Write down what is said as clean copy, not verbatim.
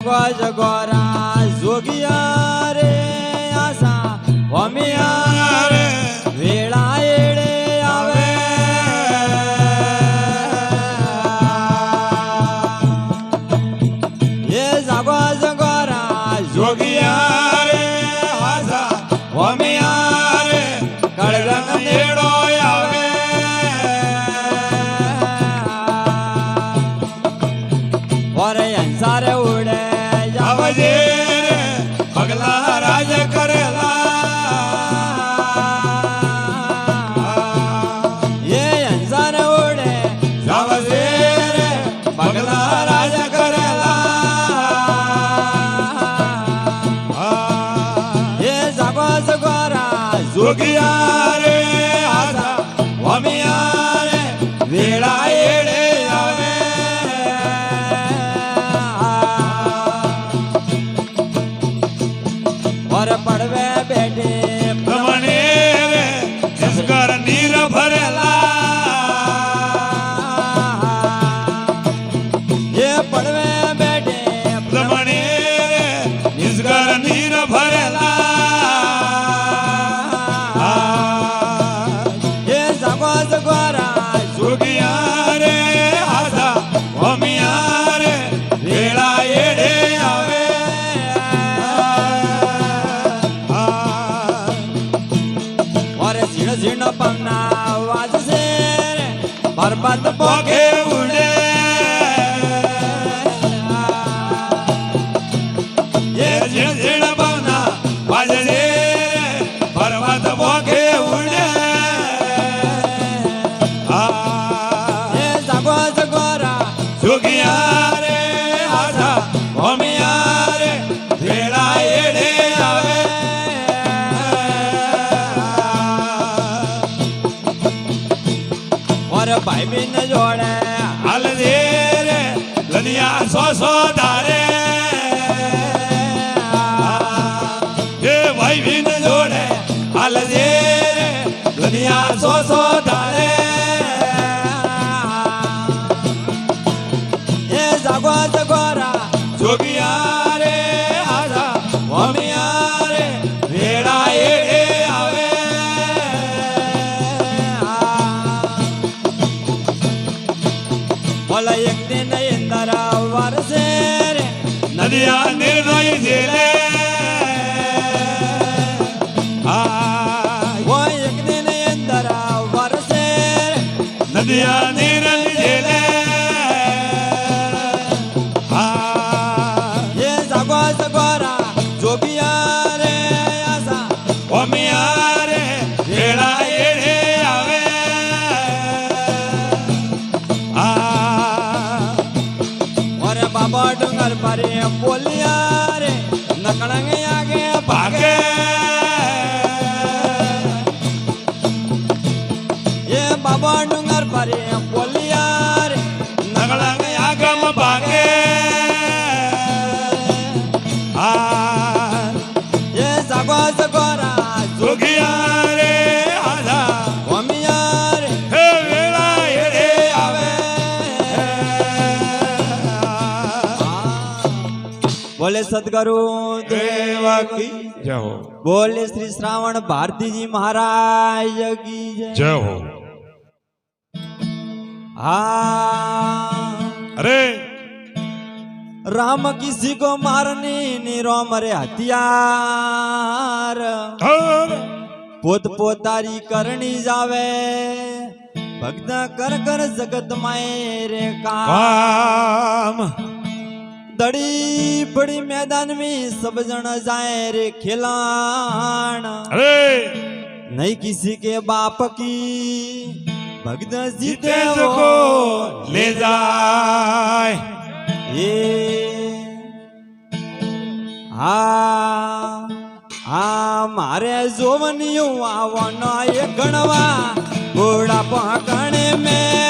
जागो जगोरा जोगिया रे आसा वमिया रे वेळा येडे आवे ये जागो जगोरा जोगिया रे आसा वमिया रे कळरंग येडो आवे और अंसार उडे जावजे पगला राज करेला ये अंसार उडे जावजे पगला राज करेला ये जागो जगोरा जोगिया रे आसा वमिया रे वेळा येडे आवे और पड़वे बैठे प्रमणे रे जिसकर नीर भरेला ये पड़वे बैठे प्रमणे रे जिसकर नीर भरेला ये जागो जगोरा जोगिया रे आसा वमिया रे वेळा येडे आवे और झिण झिण पन्ना वाजसे पर्वत पोके उडे ये झिण झिण पवना वाजले पर्वत पोके उडे ये जागो जगोरा जोगिया रे आसा वमिया रे वेळा येडे आवे और भाई बिन जोड़े हाल दे रे लनिया सो धारे ये भाई भी न जोड़े हाल दे रे लनिया सो धारे ये जागो जगोरा जोगिया रे आजा वमिया रे वेड़ा येडे आवे बोला एक दिन इंदरा वरसे रे नदिया निर्दयी झेले वो एक दिन इंदरा वरसे रे नदिया निर्दयी झेले ये जागो जगोरा जोगिया रे आसा वमिया रे वेड़ा येडे आवे और बाबा डूंगर पर बोलिया रे नकड़ंग आगे भागे ये बाबा डूंगर पर बोलिया रे नगड़ंग आगम भागे ये जागो जगोरा जोगिया रे आजा वमिया रे हे वेड़ा येडे आवे बोले सदगुरु देवा की जय हो बोले श्री श्रावण भारती जी महाराज की जय जय हो अरे राम किसी को मारने निरो मरे हथियार पोत पोतारी करनी जावे भक्त कर कर जगत माए रे काम दड़ी बड़ी मैदान में सब जन जाए रे खिलान अरे नहीं किसी के बाप की भक्त जीते जीते वो को ले जाए ये मारे जोवनियों आवनो ये गणवा घोड़ा पकड़ने में